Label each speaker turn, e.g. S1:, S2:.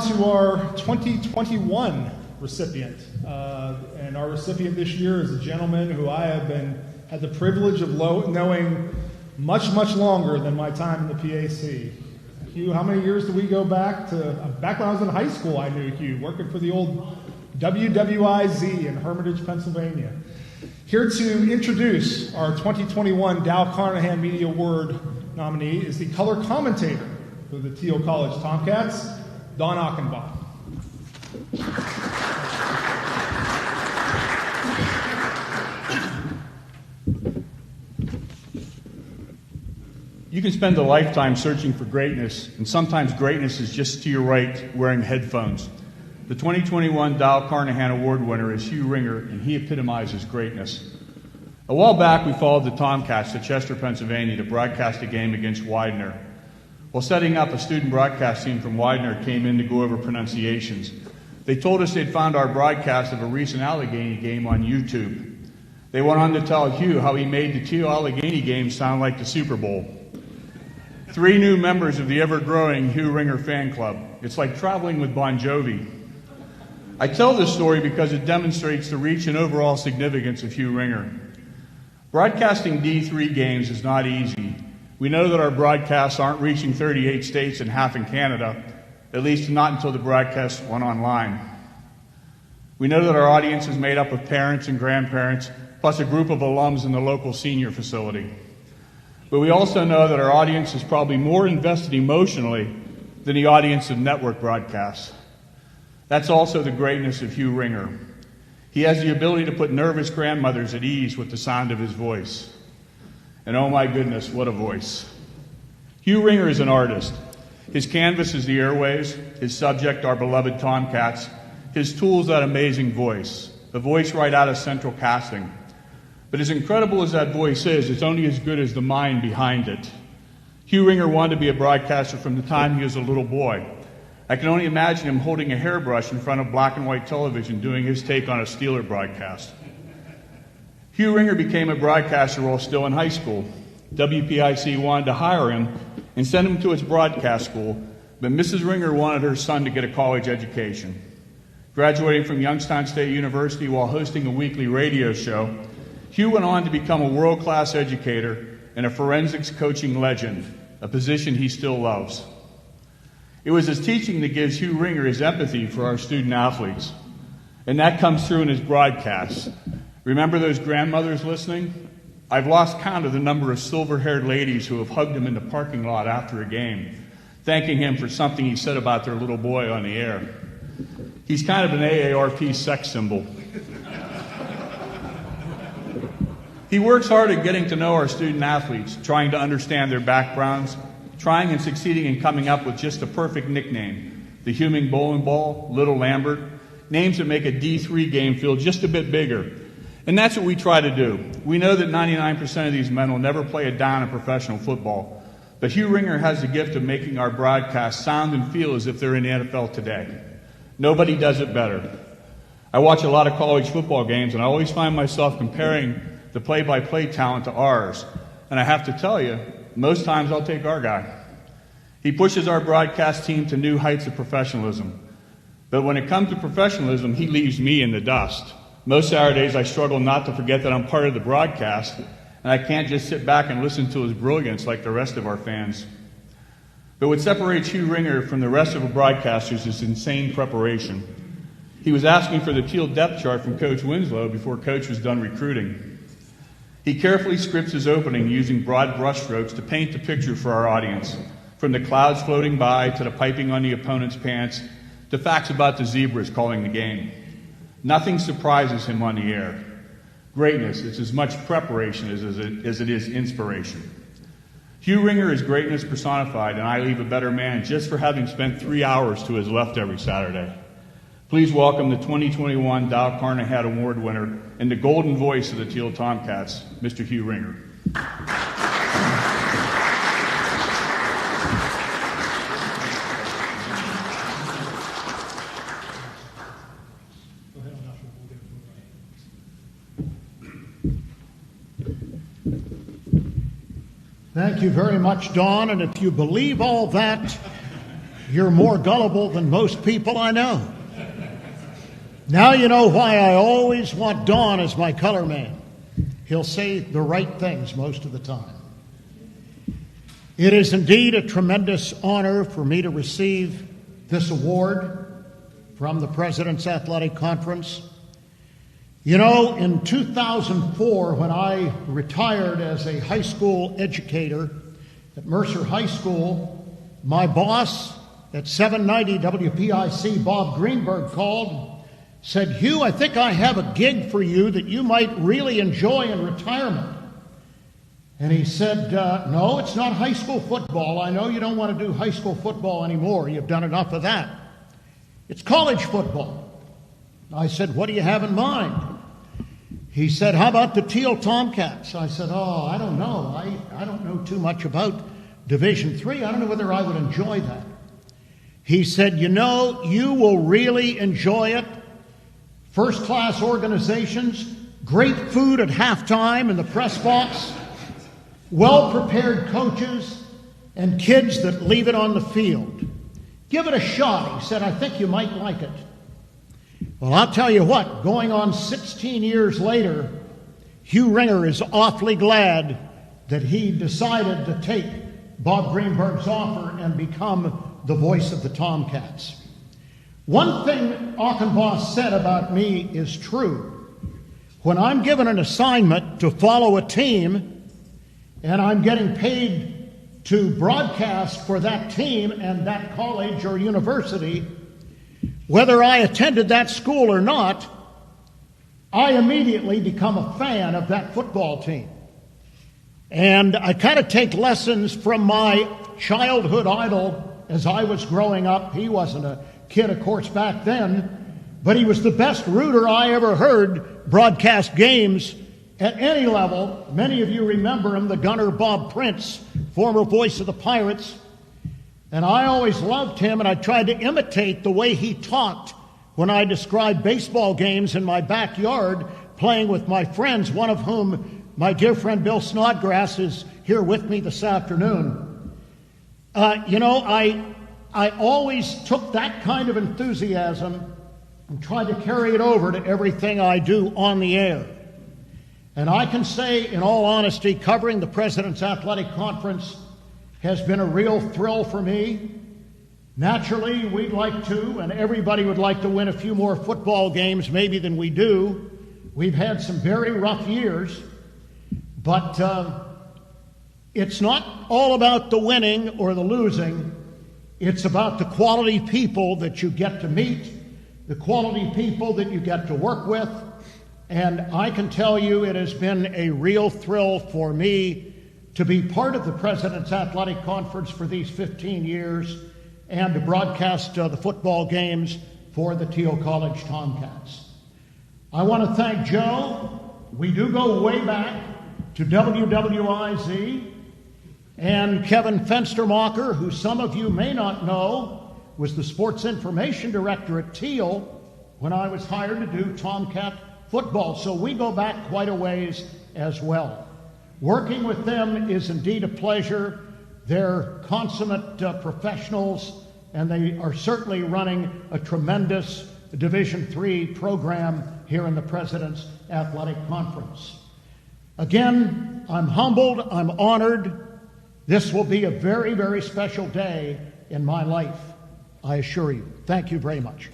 S1: to our 2021 recipient. And our recipient this year is a gentleman who I have had the privilege of knowing much, much longer than my time in the PAC. Hugh, how many years do we go back to? Back when I was in high school, I knew Hugh, working for the old WWIZ in Hermitage, Pennsylvania. Here to introduce our 2021 Dow Carnahan Media Award nominee is the color commentator for the Teal College Tomcats, Don Achenbach.
S2: You can spend a lifetime searching for greatness, and sometimes greatness is just to your right wearing headphones. The 2021 Dow Carnahan Award winner is Hugh Ringer, and he epitomizes greatness. A while back, we followed the Tomcats to Chester, Pennsylvania to broadcast a game against Widener. While setting up, a student broadcast team from Widener came in to go over pronunciations. They told us they'd found our broadcast of a recent Allegheny game on YouTube. They went on to tell Hugh how he made the Teal Allegheny game sound like the Super Bowl. 3 new members of the ever-growing Hugh Ringer fan club. It's like traveling with Bon Jovi. I tell this story because it demonstrates the reach and overall significance of Hugh Ringer. Broadcasting D3 games is not easy. We know that our broadcasts aren't reaching 38 states and half in Canada, at least not until the broadcast went online. We know that our audience is made up of parents and grandparents, plus a group of alums in the local senior facility. But we also know that our audience is probably more invested emotionally than the audience of network broadcasts. That's also the greatness of Hugh Ringer. He has the ability to put nervous grandmothers at ease with the sound of his voice. And oh my goodness, what a voice. Hugh Ringer is an artist. His canvas is the airwaves, his subject our beloved Tomcats, his tools that amazing voice, a voice right out of central casting. But as incredible as that voice is, it's only as good as the mind behind it. Hugh Ringer wanted to be a broadcaster from the time he was a little boy. I can only imagine him holding a hairbrush in front of black and white television doing his take on a Steeler broadcast. Hugh Ringer became a broadcaster while still in high school. WPIC wanted to hire him and send him to its broadcast school, but Mrs. Ringer wanted her son to get a college education. Graduating from Youngstown State University while hosting a weekly radio show, Hugh went on to become a world-class educator and a forensics coaching legend, a position he still loves. It was his teaching that gives Hugh Ringer his empathy for our student athletes, and that comes through in his broadcasts. Remember those grandmothers listening? I've lost count of the number of silver-haired ladies who have hugged him in the parking lot after a game, thanking him for something he said about their little boy on the air. He's kind of an AARP sex symbol. He works hard at getting to know our student athletes, trying to understand their backgrounds, trying and succeeding in coming up with just the perfect nickname. The Human Bowling Ball, Little Lambert, names that make a D3 game feel just a bit bigger. And that's what we try to do. We know that 99% of these men will never play a down in professional football, but Hugh Ringer has the gift of making our broadcasts sound and feel as if they're in the NFL today. Nobody does it better. I watch a lot of college football games, and I always find myself comparing the play-by-play talent to ours. And I have to tell you, most times I'll take our guy. He pushes our broadcast team to new heights of professionalism. But when it comes to professionalism, he leaves me in the dust. Most Saturdays I struggle not to forget that I'm part of the broadcast, and I can't just sit back and listen to his brilliance like the rest of our fans. But what separates Hugh Ringer from the rest of the broadcasters is insane preparation. He was asking for the Teal depth chart from Coach Winslow before Coach was done recruiting. He carefully scripts his opening using broad brushstrokes to paint the picture for our audience, from the clouds floating by to the piping on the opponent's pants to facts about the zebras calling the game. Nothing surprises him on the air. Greatness is as much preparation as it is inspiration. Hugh Ringer is greatness personified, and I leave a better man just for having spent 3 hours to his left every Saturday. Please welcome the 2021 Dow Carnahan Award winner and the golden voice of the Teal Tomcats, Mr. Hugh Ringer.
S3: Thank you very much, Don. And if you believe all that, You're more gullible than most people I know. Now you know why I always want Don as my color man. He'll say the right things most of the time. It is indeed a tremendous honor for me to receive this award from the President's Athletic Conference. You know, in 2004, when I retired as a high school educator at Mercer High School, my boss at 790 WPIC, Bob Greenberg, called, said, "Hugh, I think I have a gig for you that you might really enjoy in retirement." And he said, "No, it's not high school football. I know you don't want to do high school football anymore. You've done enough of that. It's college football." I said, "What do you have in mind?" He said, "How about the Teal Tomcats?" I said, "Oh, I don't know. I don't know too much about Division III. I don't know whether I would enjoy that." He said, "You know, you will really enjoy it. First-class organizations, great food at halftime in the press box, well-prepared coaches, and kids that leave it on the field. Give it a shot." He said, "I think you might like it." Well, I'll tell you what, going on 16 years later, Hugh Ringer is awfully glad that he decided to take Bob Greenberg's offer and become the voice of the Tomcats. One thing Auchenboss said about me is true. When I'm given an assignment to follow a team and I'm getting paid to broadcast for that team and that college or university, whether I attended that school or not, I immediately become a fan of that football team. And I kind of take lessons from my childhood idol as I was growing up. He wasn't a kid, of course, back then, but he was the best rooter I ever heard broadcast games at any level. Many of you remember him, the gunner Bob Prince, former voice of the Pirates. And I always loved him, and I tried to imitate the way he talked when I described baseball games in my backyard playing with my friends, one of whom, my dear friend Bill Snodgrass, is here with me this afternoon. I always took that kind of enthusiasm and tried to carry it over to everything I do on the air. And I can say, in all honesty, covering the President's Athletic Conference has been a real thrill for me. Naturally, we'd like to, and everybody would like to win a few more football games maybe than we do. We've had some very rough years, but it's not all about the winning or the losing. It's about the quality people that you get to meet, the quality people that you get to work with. And I can tell you it has been a real thrill for me to be part of the President's Athletic Conference for these 15 years and to broadcast the football games for the Teal College Tomcats. I want to thank Joe. We do go way back to WWIZ. And Kevin Fenstermacher, who some of you may not know, was the sports information director at Teal when I was hired to do Tomcat football. So we go back quite a ways as well. Working with them is indeed a pleasure. They're consummate professionals, and they are certainly running a tremendous Division III program here in the President's Athletic Conference. Again, I'm humbled, I'm honored. This will be a very, very special day in my life, I assure you. Thank you very much.